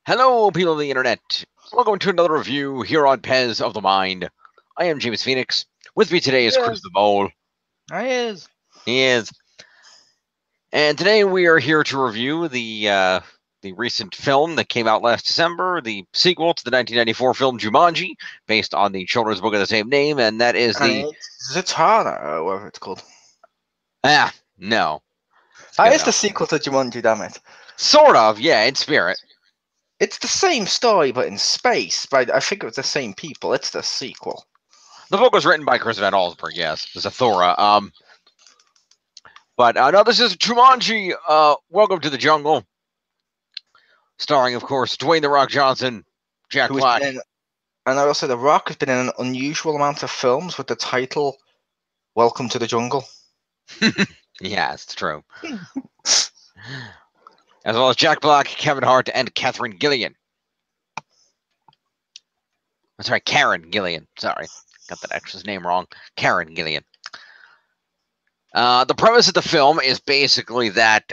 Hello, people of the internet. Welcome to another review here on Pez of the Mind. I am James Phoenix. With me today is Chriz Yes, the Mole. I is. He is. And today we are here to review the recent film that came out last December, the sequel to the 1994 film Jumanji, based on the children's book of the same name, and that is And the it's Zatanna, or whatever it's called. no, it's That good is the enough. sequel to Jumanji, damn it. Sort of, yeah, in spirit. It's the same story, but in space. But I think it was the same people. It's the sequel. The book was written by Chris Van Allsburg, yes, Zathora. But no, this is Jumanji. Welcome to the Jungle, starring, of course, Dwayne the Rock Johnson, Jack Who has been Black. in, and I will say The Rock has been in an unusual amount of films with the title Welcome to the Jungle. Yeah, it's true. As well as Jack Black, Kevin Hart, and Catherine Gillian. I'm sorry, Karen Gillian. Sorry, got that actress name wrong. Karen Gillian. The premise of the film is basically that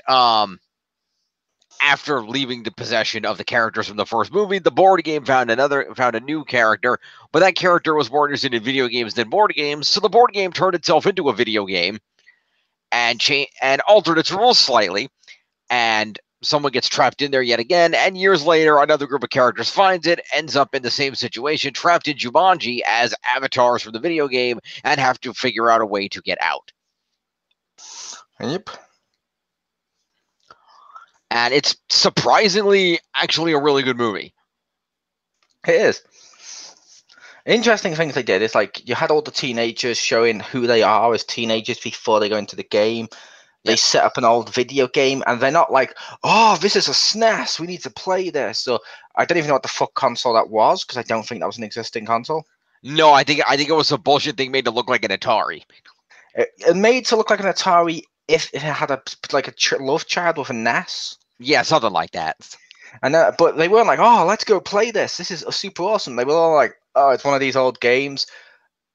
after leaving the possession of the characters from the first movie, the board game found a new character, but that character was more interested in video games than board games, so the board game turned itself into a video game and altered its rules slightly, and someone gets trapped in there yet again, and years later, another group of characters finds it, ends up in the same situation, trapped in Jumanji as avatars from the video game, and have to figure out a way to get out. Yep. And it's surprisingly actually a really good movie. It is. Interesting things they did is like you had all the teenagers showing who they are as teenagers before they go into the game. They set up an old video game, and they're not like, "Oh, this is a SNES. We need to play this." So I don't even know what the fuck console that was because I don't think that was an existing console. No, I think it was a bullshit thing made to look like an Atari. It made to look like an Atari if it had a love child with a NES. Yeah, something like that. And but they weren't like, "Oh, let's go play this. This is super awesome." They were all like, "Oh, it's one of these old games.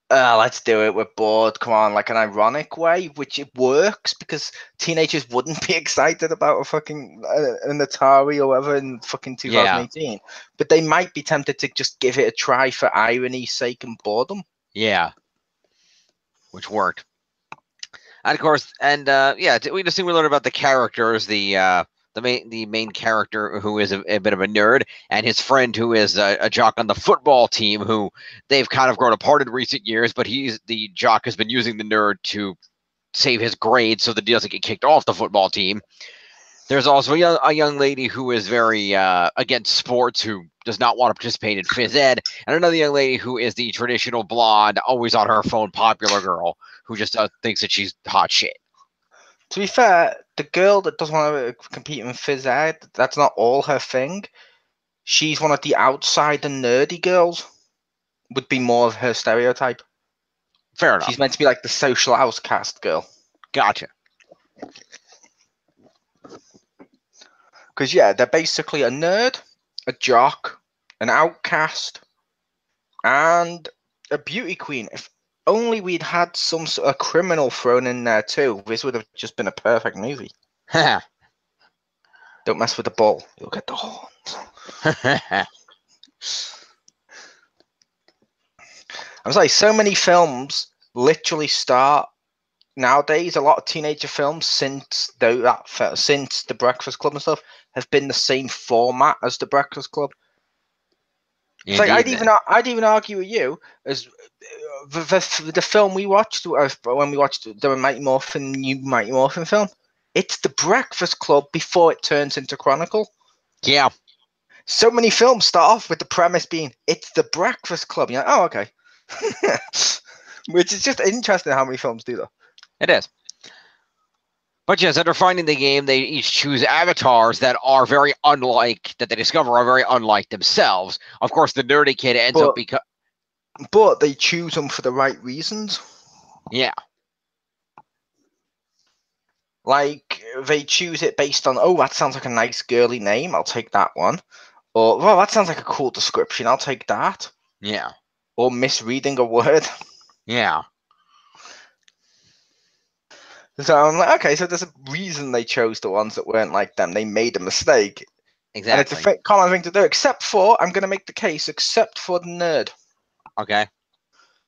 Let's do it. We're bored. Come on," like an ironic way, which it works because teenagers wouldn't be excited about a fucking an Atari or whatever in fucking 2018. But they might be tempted to just give it a try for irony's sake and boredom. Yeah, which worked. And of course, we just think we learn about the characters. The main character who is a bit of a nerd, and his friend who is a jock on the football team, who they've kind of grown apart in recent years, but the jock has been using the nerd to save his grades so that he doesn't get kicked off the football team. There's also a young lady who is very against sports, who does not want to participate in phys ed, and another young lady who is the traditional blonde, always on her phone, popular girl, who just thinks that she's hot shit. To be fair, the girl that doesn't want to compete in phys ed, that's not all her thing. She's one of the outsider nerdy girls. Would be more of her stereotype. Fair enough. She's meant to be like the social outcast girl. Gotcha. Because, yeah, they're basically a nerd, a jock, an outcast, and a beauty queen. If only we'd had some sort of criminal thrown in there too, this would have just been a perfect movie. Don't mess with the ball, you'll get the horns. I'm sorry, so many films literally start nowadays. A lot of teenager films since the Breakfast Club and stuff have been the same format as the Breakfast Club. It's like I'd even argue with you as the film we watched when we watched the Mighty Morphin new Mighty Morphin film. It's the Breakfast Club before it turns into Chronicle. Yeah. So many films start off with the premise being it's the Breakfast Club. You're like, oh, okay. Which is just interesting how many films do that. It is. But yes, after finding the game, they each choose avatars that are very unlike, that they discover are very unlike themselves. Of course, the nerdy kid ends up becoming... But they choose them for the right reasons. Yeah. Like, they choose it based on, oh, that sounds like a nice girly name, I'll take that one. Or, well, that sounds like a cool description, I'll take that. Yeah. Or misreading a word. Yeah. So I'm like, okay, so there's a reason they chose the ones that weren't like them. They made a mistake. And it's Exactly. a common thing to do, except for, I'm going to make the case, except for the nerd. Okay.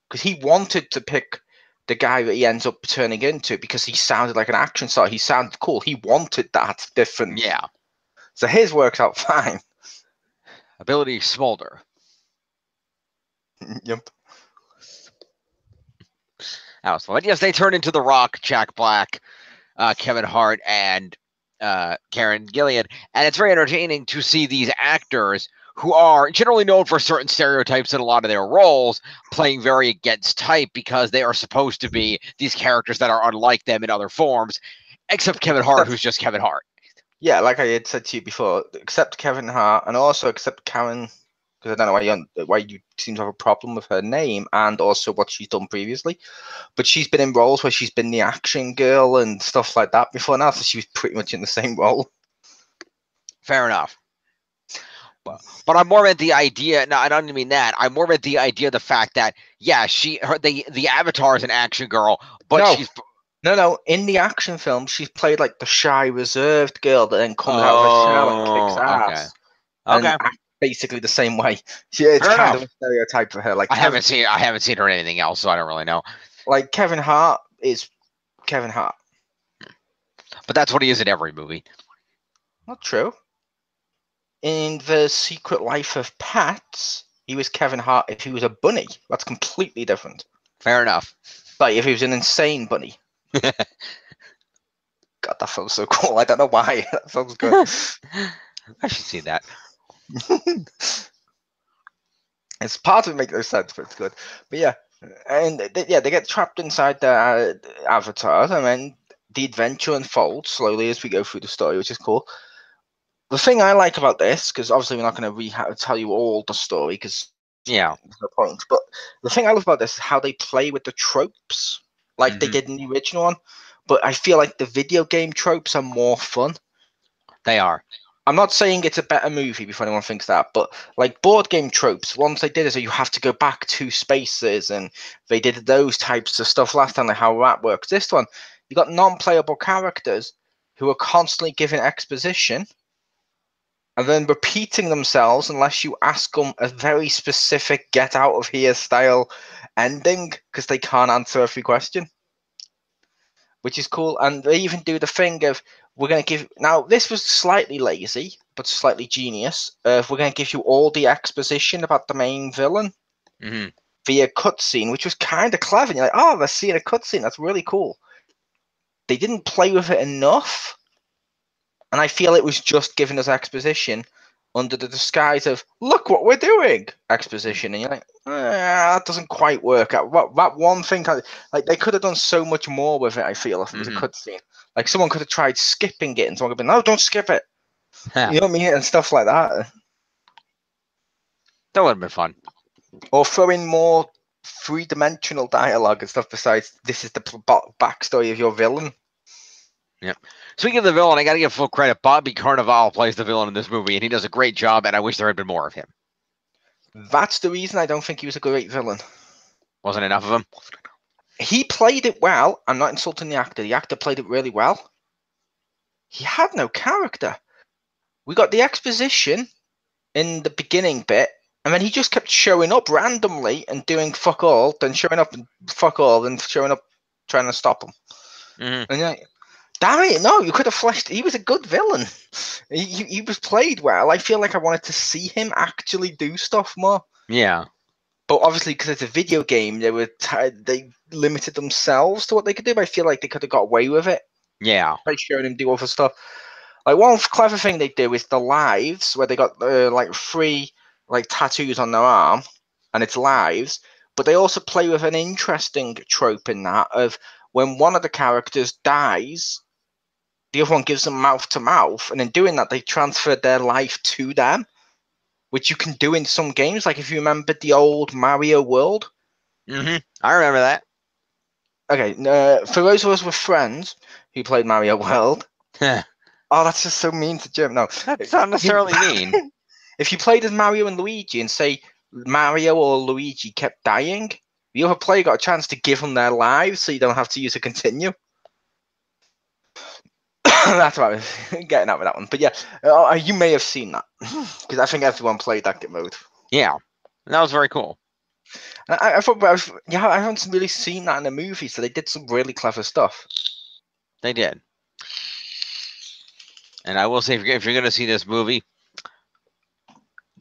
Because he wanted to pick the guy that he ends up turning into because he sounded like an action star. He sounded cool. He wanted that different. Yeah. So his works out fine. Ability smolder. Yep. That was fun. But yes, they turned into The Rock, Jack Black, Kevin Hart, and Karen Gillan. And it's very entertaining to see these actors who are generally known for certain stereotypes in a lot of their roles playing very against type because they are supposed to be these characters that are unlike them in other forms, except Kevin Hart, who's just Kevin Hart. Yeah, like I had said to you before, except Kevin Hart and also except Karen, because I don't know why you seem to have a problem with her name and also what she's done previously. But she's been in roles where she's been the action girl and stuff like that before now, so she was pretty much in the same role. Fair enough. But I'm more at the idea. No, I don't mean that. I'm more at the idea, the fact that the Avatar is an action girl, but No. she's No. In the action film, she's played like the shy, reserved girl that then comes out of her shell and kicks ass. Okay. And acts basically the same way. It's Fair kind enough. of a stereotype for her. Like I haven't seen her in anything else, so I don't really know. Like Kevin Hart is Kevin Hart. But that's what he is in every movie. Not true. In The Secret Life of Pets, he was Kevin Hart if he was a bunny. That's completely different. Fair enough. Like if he was an insane bunny. God, that feels so cool. I don't know why. That sounds good. I should see that. It's part of it makes no sense, but it's good. But yeah, and they get trapped inside the avatars, and then the adventure unfolds slowly as we go through the story, which is cool. The thing I like about this, because obviously we're not going to tell you all the story, because Yeah. there's no point. But the thing I love about this is how they play with the tropes, like they did in the original one. But I feel like the video game tropes are more fun. They are. I'm not saying it's a better movie before anyone thinks that, but like board game tropes, once they did it, so you have to go back 2 spaces, and they did those types of stuff last time, like how that works. This one, you got non-playable characters who are constantly giving exposition and then repeating themselves unless you ask them a very specific get out of here style ending, because they can't answer every question, which is cool. And they even do the thing of, we're going to give, now this was slightly lazy but slightly genius, we're going to give you all the exposition about the main villain via cutscene, which was kind of clever. And you're like, oh, they're seeing a cutscene, that's really cool. They didn't play with it enough, and I feel it was just giving us exposition under the disguise of, look what we're doing, exposition. And you're like, that doesn't quite work out. That one thing, like they could have done so much more with it, I feel, if it was a cutscene. Like someone could have tried skipping it and someone could have been, no, don't skip it. You know what I mean? And stuff like that. That would have been fun. Or throw in more 3-dimensional dialogue and stuff besides, this is the backstory of your villain. Yep. Speaking of the villain, I got to give full credit. Bobby Carnival plays the villain in this movie, and he does a great job, and I wish there had been more of him. That's the reason I don't think he was a great villain. Wasn't enough of him? He played it well. I'm not insulting the actor. The actor played it really well. He had no character. We got the exposition in the beginning bit, and then he just kept showing up randomly and doing fuck all, then showing up and fuck all, then showing up trying to stop him. And you're like, damn it, no, you could have fleshed. He was a good villain. He was played well. I feel like I wanted to see him actually do stuff more. Yeah. But obviously, because it's a video game, they limited themselves to what they could do. But I feel like they could have got away with it. Yeah. By showing him do other stuff. Like one clever thing they do is the lives, where they got like 3 like tattoos on their arm, and it's lives. But they also play with an interesting trope in that of when one of the characters dies, the other one gives them mouth to mouth, and in doing that, they transferred their life to them, which you can do in some games. Like if you remember the old Mario World. I remember that. Okay, for those of us with friends who played Mario World. Oh, that's just so mean to Jim. No, that's not necessarily mean. If you played as Mario and Luigi and say Mario or Luigi kept dying, the other player got a chance to give them their lives so you don't have to use a continue. That's what I was getting at with that one. But yeah, you may have seen that because I think everyone played that mode. Yeah, that was very cool. And I thought, I haven't really seen that in a movie, so they did some really clever stuff. They did. And I will say, if you're going to see this movie,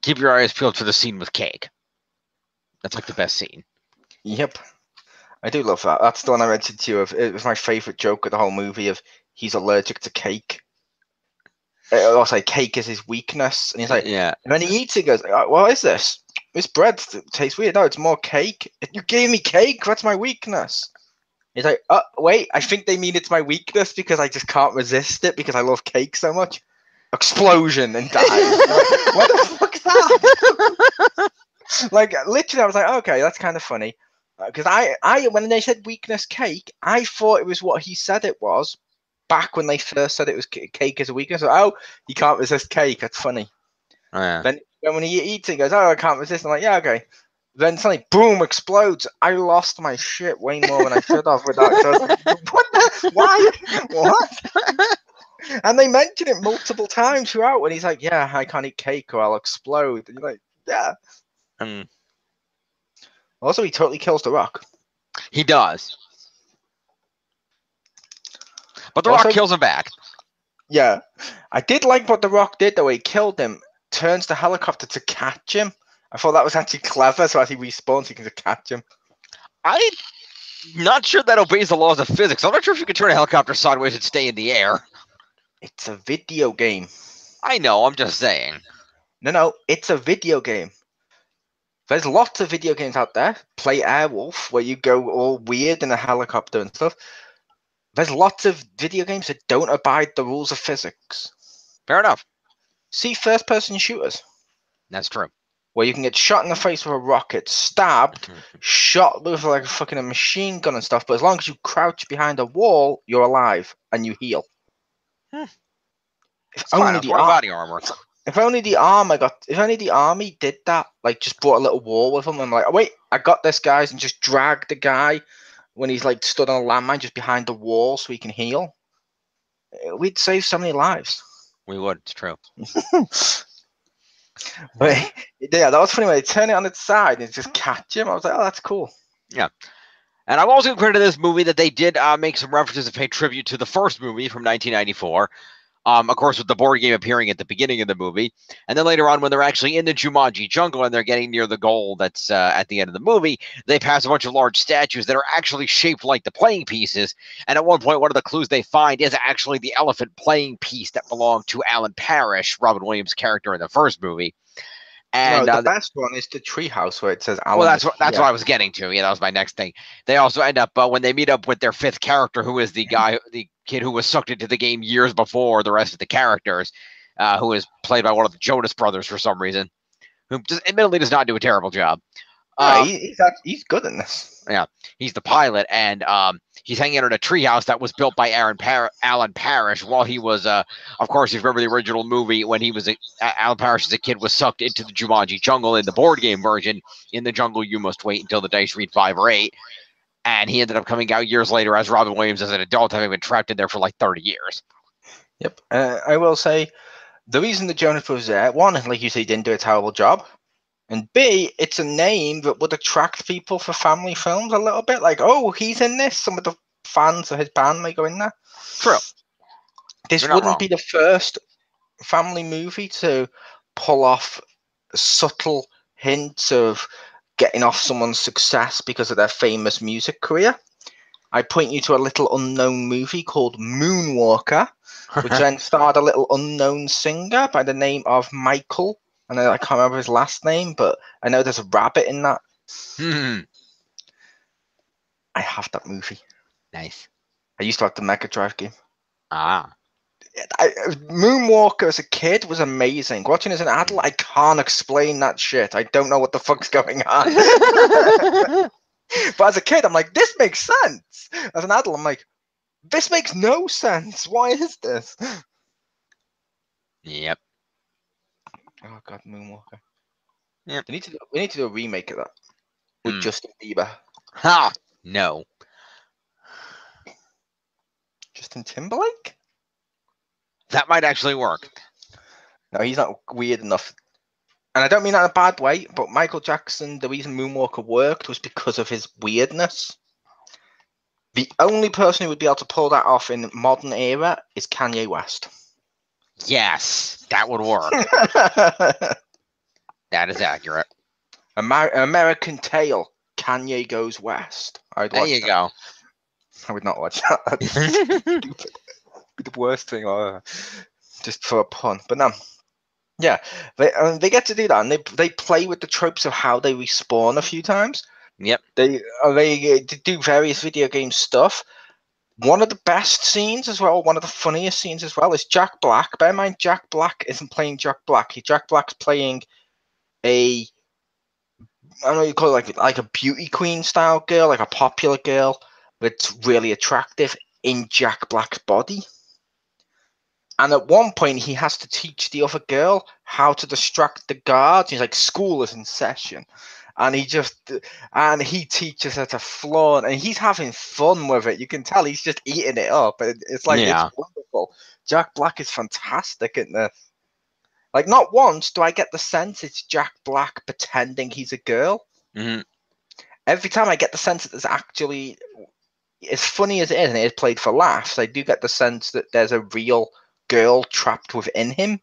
keep your eyes peeled for the scene with cake. That's like the best scene. Yep, I do love that. That's the one I mentioned to you. It was my favorite joke of the whole movie. Of he's allergic to cake. I'll say cake is his weakness, and he's like, Yeah. and then he eats it. He goes, "What is this? This bread tastes weird. No, it's more cake. You gave me cake. That's my weakness." He's like, wait, I think they mean it's my weakness because I just can't resist it because I love cake so much. Explosion and dies. Like, what the fuck is that? Like, literally, I was like, okay, that's kind of funny. Because when they said weakness cake, I thought it was what he said it was back when they first said it was cake as a weakness. So, he can't resist cake. That's funny. Oh, yeah. Then when he eats it, he goes, I can't resist. I'm like, yeah, okay. Then suddenly, boom, explodes. I lost my shit way more than I should have with that. So I was like, what the? Why? What? And they mention it multiple times throughout when he's like, yeah, I can't eat cake or I'll explode. And you're like, yeah. Also, he totally kills The Rock. He does. But The Also, Rock kills him back. Yeah. I did like what The Rock did, though. He killed him, turns the helicopter to catch him. I thought that was actually clever, so as he respawns, he can just catch him. I'm not sure that obeys the laws of physics. I'm not sure if you can turn a helicopter sideways and stay in the air. It's a video game. I know, I'm just saying. No, it's a video game. There's lots of video games out there. Play Airwolf, where you go all weird in a helicopter and stuff. There's lots of video games that don't abide the rules of physics. Fair enough. See first-person shooters. That's true. Where you can get shot in the face with a rocket, stabbed, shot with like a machine gun and stuff, but as long as you crouch behind a wall, you're alive and you heal. If only the body armor. If only the army did that, like just brought a little wall with them and like, oh, wait, I got this, guys, and just drag the guy when he's like stood on a landmine just behind the wall so he can heal. We'd save so many lives. We would, it's true. But yeah, that was funny when they turn it on its side and just catch him. I was like, oh, that's cool. Yeah. And I'm also credited this movie that they did make some references and pay tribute to the first movie from 1994. Of course, with the board game appearing at the beginning of the movie. And then later on, when they're actually in the Jumanji jungle and they're getting near the goal that's at the end of the movie, they pass a bunch of large statues that are actually shaped like the playing pieces. And at one point, one of the clues they find is actually the elephant playing piece that belonged to Alan Parrish, Robin Williams' character in the first movie. And no, the best one is the treehouse where it says Alan. Well, that's what I was getting to. Yeah, that was my next thing. They also end up when they meet up with their fifth character, who is the kid who was sucked into the game years before the rest of the characters, who is played by one of the Jonas Brothers for some reason, who admittedly does not do a terrible job. He's good in this. Yeah, he's the pilot, and he's hanging out in a treehouse that was built by Alan Parrish while he was, of course, if you remember the original movie, when he was Alan Parrish as a kid was sucked into the Jumanji jungle in the board game version. In the jungle, you must wait until the dice read 5 or 8. And he ended up coming out years later as Robin Williams as an adult, having been trapped in there for like 30 years. Yep. I will say, the reason the Jonas Brothers there, one, like you say, didn't do a terrible job. And B, it's a name that would attract people for family films a little bit. Like, oh, he's in this. Some of the fans of his band may go in there. True. This wouldn't be the first family movie to pull off subtle hints of getting off someone's success because of their famous music career. I point you to a little unknown movie called Moonwalker, which then starred a little unknown singer by the name of Michael. And I can't remember his last name, but I know there's a rabbit in that. I have that movie. Nice. I used to have the Mega Drive game. Moonwalker as a kid was amazing. Watching as an adult, I can't explain that shit. I don't know what the fuck's going on. But as a kid, I'm like, this makes sense. As an adult, I'm like, this makes no sense. Why is this? Yep. Oh god, Moonwalker. Yep. We need to do a remake of that with Justin Bieber. Ha! No. Justin Timberlake? That might actually work. No, he's not weird enough. And I don't mean that in a bad way, but Michael Jackson, the reason Moonwalker worked was because of his weirdness. The only person who would be able to pull that off in modern era is Kanye West. Yes, that would work. That is accurate. American Tail, Kanye Goes West. I'd There watch you that. go. I would not watch that. That'd be stupid. Be the worst thing ever. Just for a pun. But no. Yeah, they get to do that, and they play with the tropes of how they respawn a few times. Yep. They do various video game stuff. One of the best scenes as well, one of the funniest scenes as well, is Jack Black. Bear in mind, Jack Black isn't playing Jack Black. Jack Black's playing I don't know, you call it like a beauty queen style girl, like a popular girl that's really attractive in Jack Black's body. And at one point, he has to teach the other girl how to distract the guards. He's like, school is in session. And he teaches her to flaunt, and he's having fun with it. You can tell he's just eating it up. It's like, Yeah. it's wonderful. Jack Black is fantastic in this. Like, not once do I get the sense it's Jack Black pretending he's a girl. Mm-hmm. Every time I get the sense that there's actually, as funny as it is, and it is played for laughs, I do get the sense that there's a real girl trapped within him.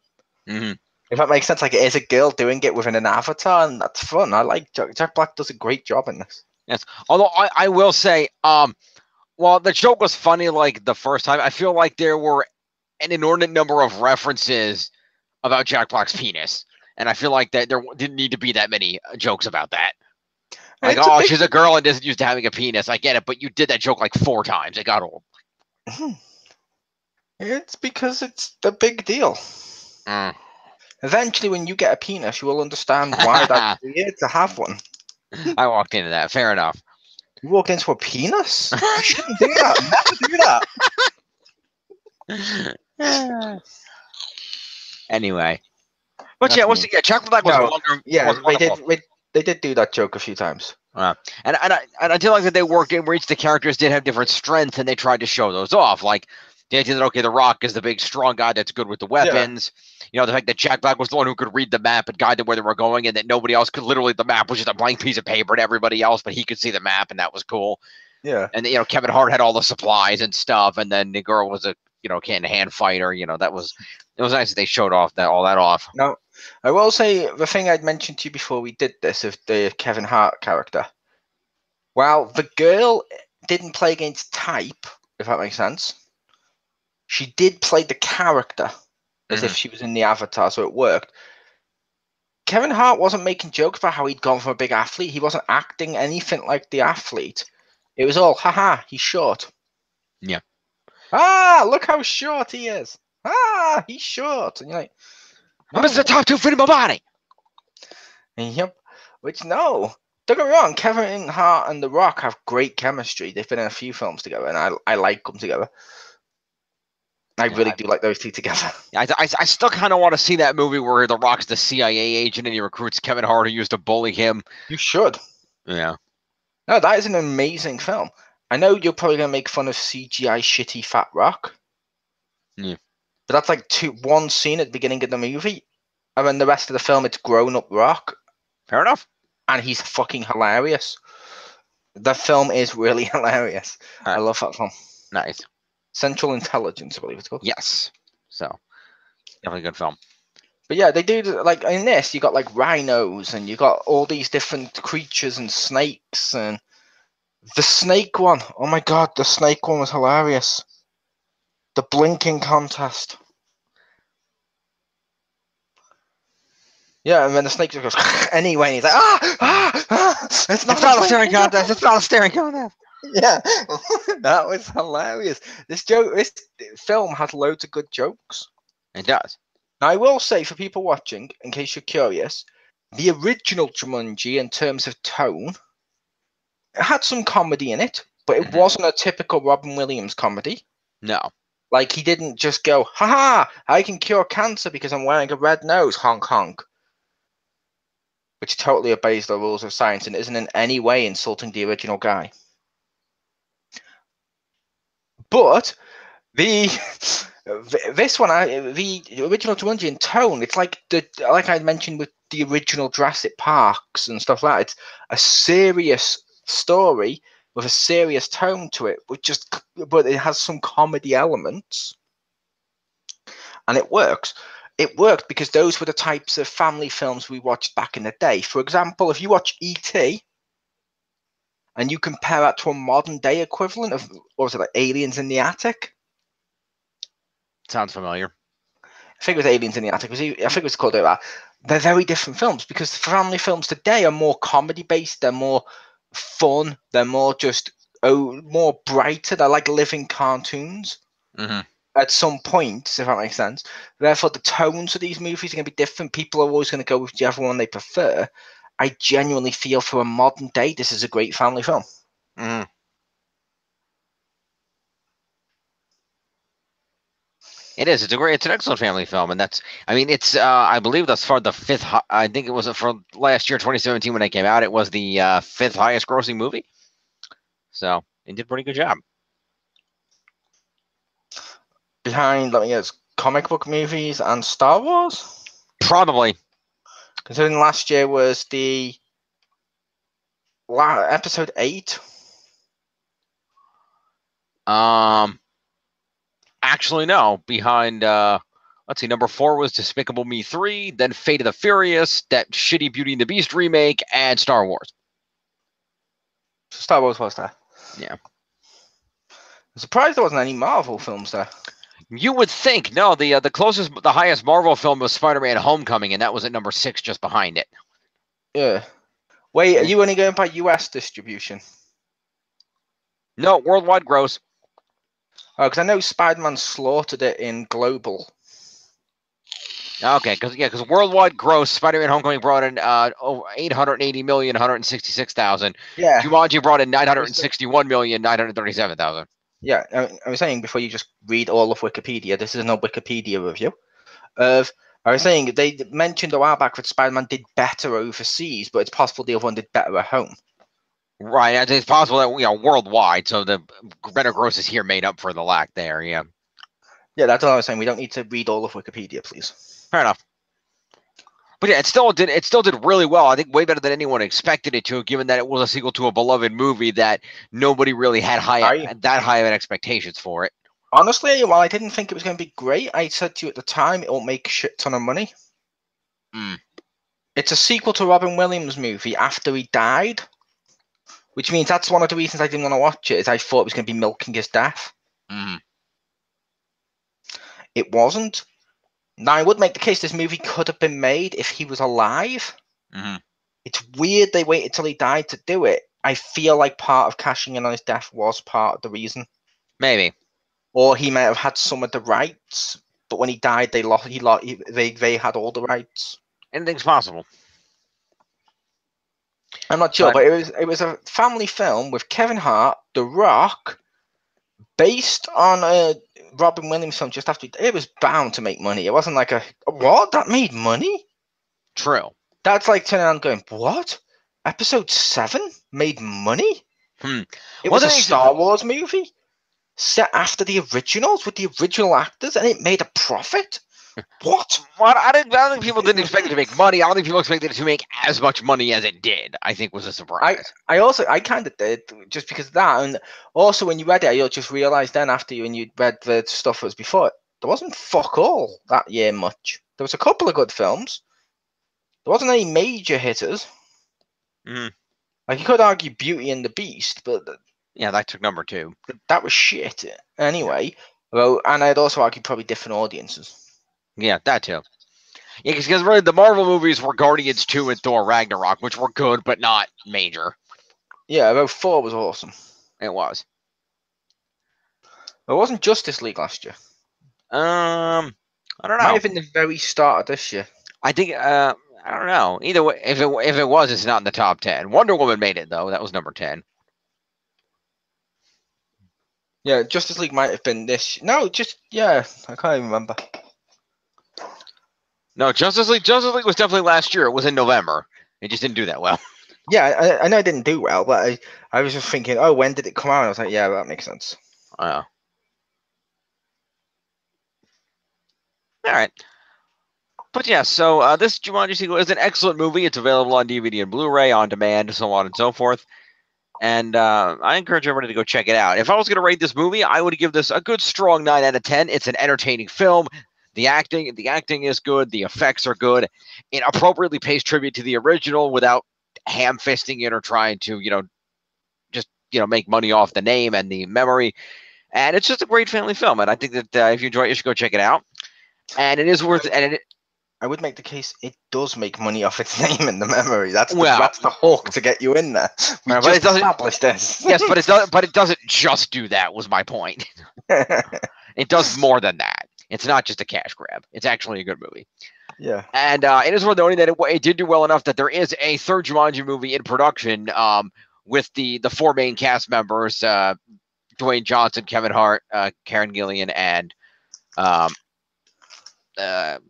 Mm-hmm. If that makes sense, like it is a girl doing it within an avatar, and that's fun. I like Jack Black does a great job in this. Yes. Although I will say, while the joke was funny like the first time, I feel like there were an inordinate number of references about Jack Black's penis, and I feel like that there didn't need to be that many jokes about that. Like, oh, she's a girl and isn't used to having a penis. I get it, but you did that joke like 4 times. It got old. It's because it's the big deal. Eventually, when you get a penis, you will understand why that's weird to have one. I walked into that. Fair enough. You walked into a penis? You shouldn't do that. Never do that. Anyway. But yeah, Jack Black was wonderful. Yeah, they did do that joke a few times. And I do like that they worked in where each of the characters did have different strengths, and they tried to show those off. Like the idea that, okay, The Rock is the big, strong guy that's good with the weapons. Yeah. You know, the fact that Jack Black was the one who could read the map and guide them where they were going, and that nobody else could. Literally, the map was just a blank piece of paper to everybody else, but he could see the map, and that was cool. Yeah. And, you know, Kevin Hart had all the supplies and stuff, and then the girl was a, you know, hand-to-hand fighter. You know, it was nice that they showed off all that off. Now, I will say the thing I'd mentioned to you before we did this of the Kevin Hart character. While the girl didn't play against type, if that makes sense, she did play the character as if she was in the avatar, so it worked. Kevin Hart wasn't making jokes about how he'd gone from a big athlete. He wasn't acting anything like the athlete. It was all, haha, he's short. Yeah. Ah, look how short he is. Ah, he's short. And you're like, I'm the top 2 feet of my body. Yep. Which, no. Don't get me wrong, Kevin Hart and The Rock have great chemistry. They've been in a few films together, and I like them together. I really do like those two together. I still kind of want to see that movie where The Rock's the CIA agent and he recruits Kevin Hart, who used to bully him. You should. Yeah. No, that is an amazing film. I know you're probably going to make fun of CGI shitty Fat Rock. Yeah. But that's like one scene at the beginning of the movie, and then the rest of the film, it's grown-up Rock. Fair enough. And he's fucking hilarious. The film is really hilarious. I love that film. Nice. Central Intelligence, I believe it's called. Yes. So, definitely a good film. But yeah, they do, like, in this, you got, like, rhinos, and you got all these different creatures and snakes, and the snake one. Oh my god, the snake one was hilarious. The blinking contest. Yeah, and then the snake just goes anyway, and he's like, it's not a staring contest. It's not a staring contest. Yeah, that was hilarious. This film has loads of good jokes. It does. Now, I will say, for people watching, in case you're curious, the original Jumanji, in terms of tone, it had some comedy in it, but it wasn't a typical Robin Williams comedy. No. Like, he didn't just go, haha, I can cure cancer because I'm wearing a red nose, honk honk. Which totally obeys the rules of science and isn't in any way insulting the original guy. But The this one, the original Jumanji in tone, it's like like I mentioned with the original Jurassic Parks and stuff like that. It's a serious story with a serious tone to it, but it has some comedy elements, and it works. It worked because those were the types of family films we watched back in the day. For example, if you watch E.T. and you compare that to a modern day equivalent of, what was it, like Aliens in the Attic? Sounds familiar. I think it was Aliens in the Attic. I think it was called that. They're very different films because the family films today are more comedy based. They're more fun. They're more just more brighter. They're like living cartoons. Mm-hmm. At some point, if that makes sense. Therefore, the tones of these movies are going to be different. People are always going to go with whichever one they prefer. I genuinely feel for a modern day, this is a great family film. Mm-hmm. It is. It's an excellent family film, and it's. I believe thus far the fifth. I think it was for last year, 2017, when it came out. It was the fifth highest grossing movie. So it did a pretty good job. Behind, let me guess, comic book movies and Star Wars? Probably. Considering last year was the episode 8. Actually, no. Behind. Let's see. Number 4 was Despicable Me 3, then Fate of the Furious, that shitty Beauty and the Beast remake, and Star Wars. Star Wars was there. Yeah. I'm surprised there wasn't any Marvel films there. You would think. No, the highest Marvel film was Spider-Man: Homecoming, and that was at number 6, just behind it. Yeah. Wait, are you only going by US distribution? No, worldwide gross. Oh, because I know Spider-Man slaughtered it in global. Okay, because worldwide gross, Spider-Man: Homecoming brought in over 880,166,000. Yeah. Jumanji brought in 961,937,000. Yeah, I was saying before you just read all of Wikipedia, this is no Wikipedia review. I was saying they mentioned a while back that Spider-Man did better overseas, but it's possible the other one did better at home. Right, it's possible that worldwide, so the better grosses here made up for the lack there. Yeah. Yeah, that's all I was saying. We don't need to read all of Wikipedia, please. Fair enough. But yeah, it still did really well. I think way better than anyone expected it to, given that it was a sequel to a beloved movie that nobody really had that high of expectations for it. Honestly, while I didn't think it was going to be great, I said to you at the time it won't make a shit ton of money. It's a sequel to Robin Williams' movie after he died, which means that's one of the reasons I didn't want to watch it, is I thought it was going to be milking his death. It wasn't. Now, I would make the case this movie could have been made if he was alive. It's weird they waited till he died to do it. I feel like part of cashing in on his death was part of the reason. Maybe. Or he might have had some of the rights, but when he died, they had all the rights. Anything's possible. I'm not sure, but it was a family film with Kevin Hart, The Rock, based on a Robin Williams film just after. It was bound to make money. It wasn't like what? That made money? True. That's like turning around going, what? Episode 7 made money? It was a Star Wars movie set after the originals with the original actors, and it made a profit? What? Well, I don't think people didn't expect it to make money. I don't think people expected it to make as much money as it did. I think was a surprise. I kind of did, just because of that. And also, when you read it, you'll just realize then after you read the stuff that was before it, there wasn't fuck all that year much. There was a couple of good films. There wasn't any major hitters. Like, you could argue Beauty and the Beast, but yeah, that took number 2. That was shit anyway. Well, and I'd also argue probably different audiences. Yeah, that too. Yeah, because really the Marvel movies were Guardians 2 and Thor Ragnarok, which were good but not major. Yeah, about 4 was awesome. It was. It wasn't Justice League last year. I don't know. Might have been the very start of this year. I think I don't know. Either way, if it was, it's not in the top 10. Wonder Woman made it though. That was number 10. Yeah, Justice League might have been this. No, I can't even remember. No, Justice League was definitely last year. It was in November. It just didn't do that well. Yeah, I know it didn't do well, but I was just thinking, when did it come out? And I was like, yeah, that makes sense. All right. But yeah, so this Jumanji sequel is an excellent movie. It's available on DVD and Blu-ray, on demand, so on and so forth. And I encourage everybody to go check it out. If I was going to rate this movie, I would give this a good strong 9 out of 10. It's an entertaining film. The acting is good. The effects are good. It appropriately pays tribute to the original without ham-fisting it or trying to, just make money off the name and the memory. And it's just a great family film. And I think that if you enjoy it, you should go check it out. And it is worth. I would make the case it does make money off its name and the memory. That's Well, the hook to get you in there. We but just it doesn't- established this. Yes, but it doesn't just do that. Was my point. It does more than that. It's not just a cash grab. It's actually a good movie. Yeah. And it is worth noting that it did do well enough that there is a third Jumanji movie in production with the four main cast members, Dwayne Johnson, Kevin Hart, Karen Gillan, and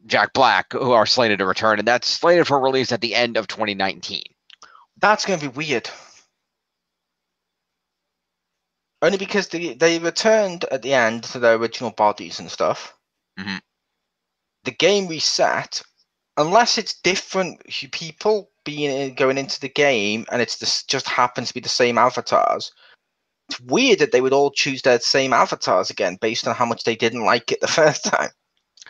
Jack Black, who are slated to return. And that's slated for release at the end of 2019. That's going to be weird. Only because they returned at the end to their original bodies and stuff. Mm-hmm. The game reset, unless it's different people going into the game and just happens to be the same avatars. It's weird that they would all choose their same avatars again based on how much they didn't like it the first time.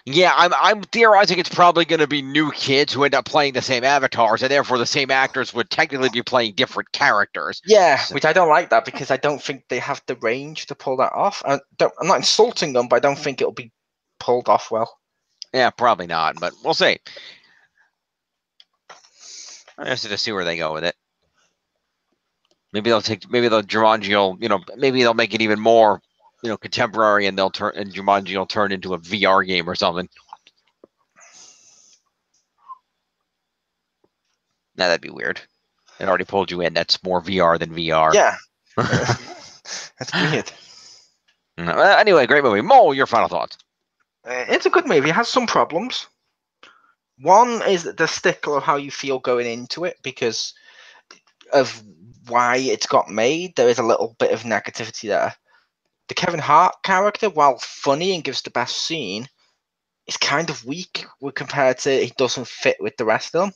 Yeah, I'm theorizing it's probably going to be new kids who end up playing the same avatars, and therefore the same actors would technically be playing different characters. Yeah, which I don't like that because I don't think they have the range to pull that off. I'm not insulting them, but I don't think it'll be pulled off well. Yeah, probably not, but we'll see. I'm interested to see where they go with it. Maybe the Jumanji will, maybe they'll make it even more, contemporary, and Jumanji will turn into a VR game or something. Now that'd be weird. It already pulled you in. That's more VR than VR. Yeah. That's weird. Anyway, great movie. Mo, your final thoughts. It's a good movie. It has some problems. One is the stickler of how you feel going into it because of why it's got made. There is a little bit of negativity there. The Kevin Hart character, while funny and gives the best scene, is kind of weak compared to he doesn't fit with the rest of them.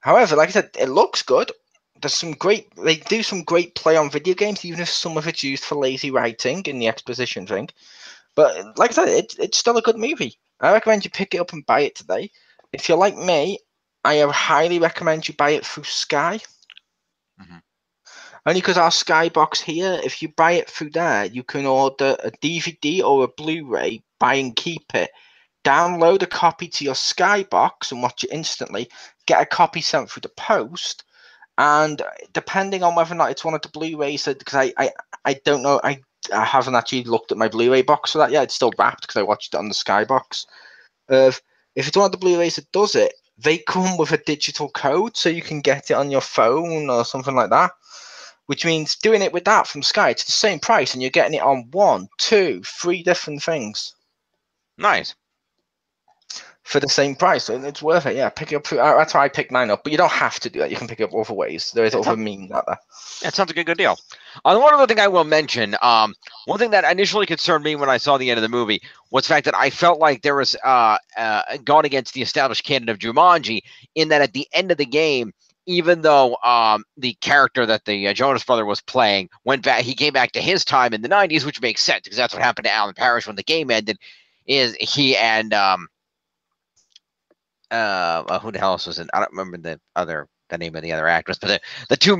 However, like I said, it looks good. They do some great play on video games, even if some of it's used for lazy writing in the exposition thing. But like I said, it's still a good movie. I recommend you pick it up and buy it today. If you're like me, I highly recommend you buy it through Sky. Mm-hmm. Only because our Skybox here, if you buy it through there, you can order a DVD or a Blu-ray, buy and keep it, download a copy to your Skybox and watch it instantly, get a copy sent through the post, and depending on whether or not it's one of the Blu-rays, because I don't know, I haven't actually looked at my Blu-ray box for that yet. It's still wrapped because I watched it on the Skybox. If it's one of the Blu-rays that does it, they come with a digital code so you can get it on your phone or something like that. Which means doing it with that from Sky, it's the same price, and you're getting it on 1, 2, 3 different things. Nice. For the same price, and it's worth it. Yeah, pick it up. That's why I picked mine up. But you don't have to do that. You can pick it up other ways. There is other means out there. Yeah, it sounds like a good deal. One other thing I will mention, one thing that initially concerned me when I saw the end of the movie was the fact that I felt like there was gone against the established canon of Jumanji, in that at the end of the game, even though the character that the Jonas brother was playing he came back to his time in the 90s, which makes sense because that's what happened to Alan Parrish when the game ended. Is he and who the hell else was it? I don't remember the name of the other actress, but the two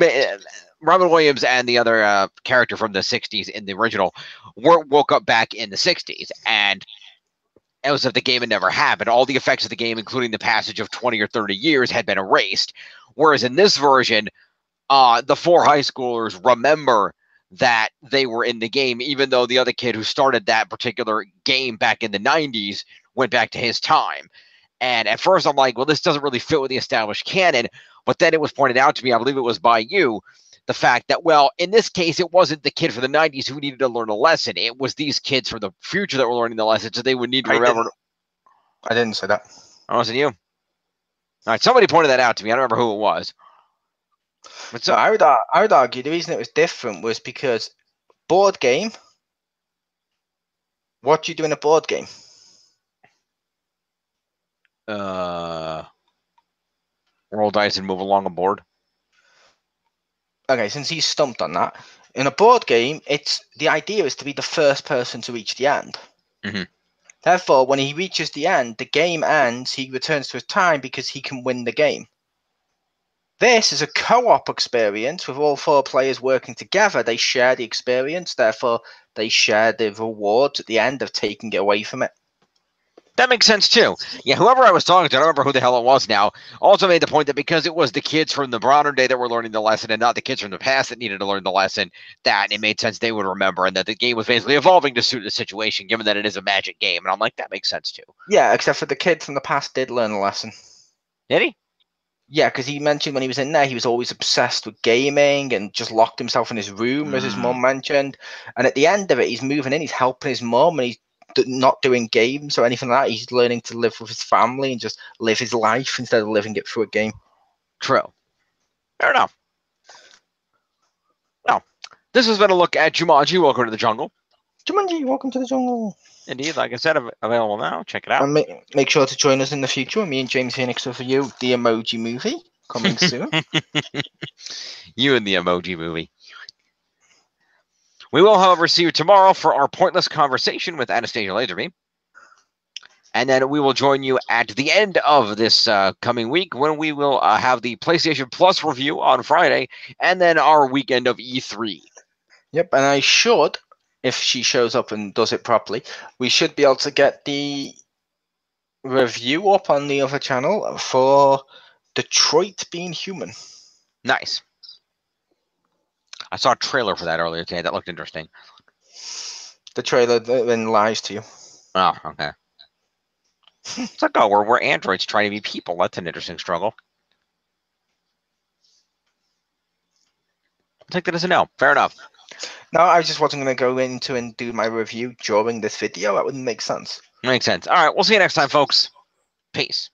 Robin Williams and the other character from the 60s in the original woke up back in the 60s, and it was as if the game had never happened. All the effects of the game, including the passage of 20 or 30 years, had been erased. Whereas in this version, the 4 high schoolers remember that they were in the game, even though the other kid who started that particular game back in the 90s went back to his time. And at first I'm like, well, this doesn't really fit with the established canon. But then it was pointed out to me, I believe it was by you, the fact that, well, in this case, it wasn't the kid from the 90s who needed to learn a lesson. It was these kids from the future that were learning the lesson, so they would need to remember. I didn't say that. Oh, wasn't you? All right, somebody pointed that out to me. I don't remember who it was. But so I would argue the reason it was different was because board game. What do you do in a board game? Roll dice and move along a board. Okay, since he's stumped on that, in a board game, the idea is to be the first person to reach the end. Mhm. Therefore, when he reaches the end, the game ends, he returns to his time because he can win the game. This is a co-op experience with all 4 players working together. They share the experience, therefore they share the rewards at the end of taking it away from it. That makes sense too. Yeah, whoever I was talking to, I don't remember who the hell it was now, also made the point that because it was the kids from the modern day that were learning the lesson and not the kids from the past that needed to learn the lesson, that it made sense they would remember, and that the game was basically evolving to suit the situation, given that it is a magic game. And I'm like, that makes sense too. Yeah, except for the kid from the past did learn a lesson. Did he? Yeah, because he mentioned when he was in there, he was always obsessed with gaming and just locked himself in his room, as his mum mentioned. And at the end of it, he's moving in, he's helping his mum, and he's not doing games or anything like that. He's learning to live with his family and just live his life instead of living it through a game. True. Fair enough. Well, this has been a look at Jumanji. Welcome to the jungle. Jumanji, welcome to the jungle. Indeed, like I said, available now. Check it out. And make sure to join us in the future when me and James Phoenix will for you the Emoji Movie coming soon. You and the Emoji Movie. We will, however, see you tomorrow for our pointless conversation with Anastasia Laserbeam. And then we will join you at the end of this coming week when we will have the PlayStation Plus review on Friday, and then our weekend of E3. Yep, and I should, if she shows up and does it properly, we should be able to get the review up on the other channel for Detroit Being Human. Nice. I saw a trailer for that earlier today. That looked interesting. The trailer then lies to you. Oh, okay. It's like, oh, we're androids trying to be people. That's an interesting struggle. I'll take that as a no. Fair enough. No, I just wasn't going to go into and do my review during this video. That wouldn't make sense. Makes sense. All right, we'll see you next time, folks. Peace.